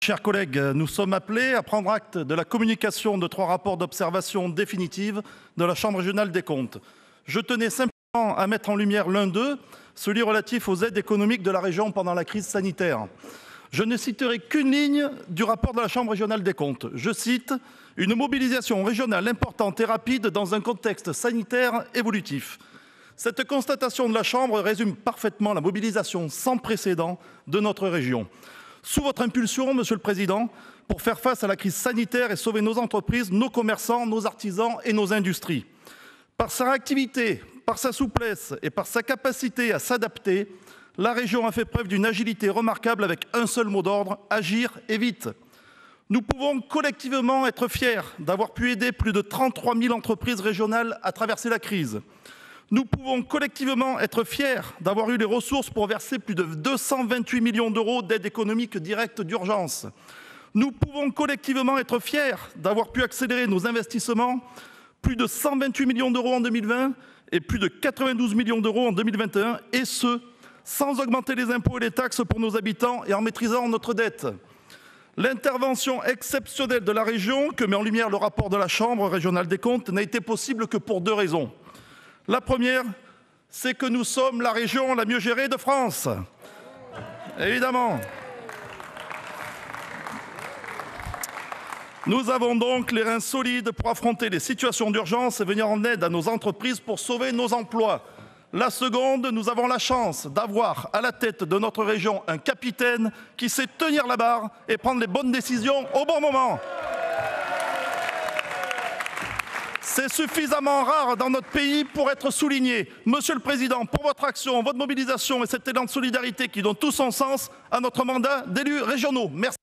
chers collègues, nous sommes appelés à prendre acte de la communication de 3 rapports d'observation définitive de la Chambre régionale des comptes. Je tenais simplement à mettre en lumière l'un d'eux, celui relatif aux aides économiques de la région pendant la crise sanitaire. Je ne citerai qu'une ligne du rapport de la Chambre régionale des comptes. Je cite « Une mobilisation régionale importante et rapide dans un contexte sanitaire évolutif ». Cette constatation de la Chambre résume parfaitement la mobilisation sans précédent de notre région. Sous votre impulsion, Monsieur le Président, pour faire face à la crise sanitaire et sauver nos entreprises, nos commerçants, nos artisans et nos industries. Par sa réactivité, par sa souplesse et par sa capacité à s'adapter, la région a fait preuve d'une agilité remarquable avec un seul mot d'ordre, agir et vite. Nous pouvons collectivement être fiers d'avoir pu aider plus de 33 000 entreprises régionales à traverser la crise. Nous pouvons collectivement être fiers d'avoir eu les ressources pour verser plus de 228 millions d'euros d'aide économique directe d'urgence. Nous pouvons collectivement être fiers d'avoir pu accélérer nos investissements, plus de 128 millions d'euros en 2020 et plus de 92 millions d'euros en 2021, et ce, sans augmenter les impôts et les taxes pour nos habitants et en maîtrisant notre dette. L'intervention exceptionnelle de la région, que met en lumière le rapport de la Chambre régionale des comptes, n'a été possible que pour 2 raisons. La première, c'est que nous sommes la région la mieux gérée de France. Évidemment. Nous avons donc les reins solides pour affronter les situations d'urgence et venir en aide à nos entreprises pour sauver nos emplois. La seconde, nous avons la chance d'avoir à la tête de notre région un capitaine qui sait tenir la barre et prendre les bonnes décisions au bon moment. C'est suffisamment rare dans notre pays pour être souligné. Monsieur le Président, pour votre action, votre mobilisation et cet élan de solidarité qui donne tout son sens à notre mandat d'élus régionaux. Merci.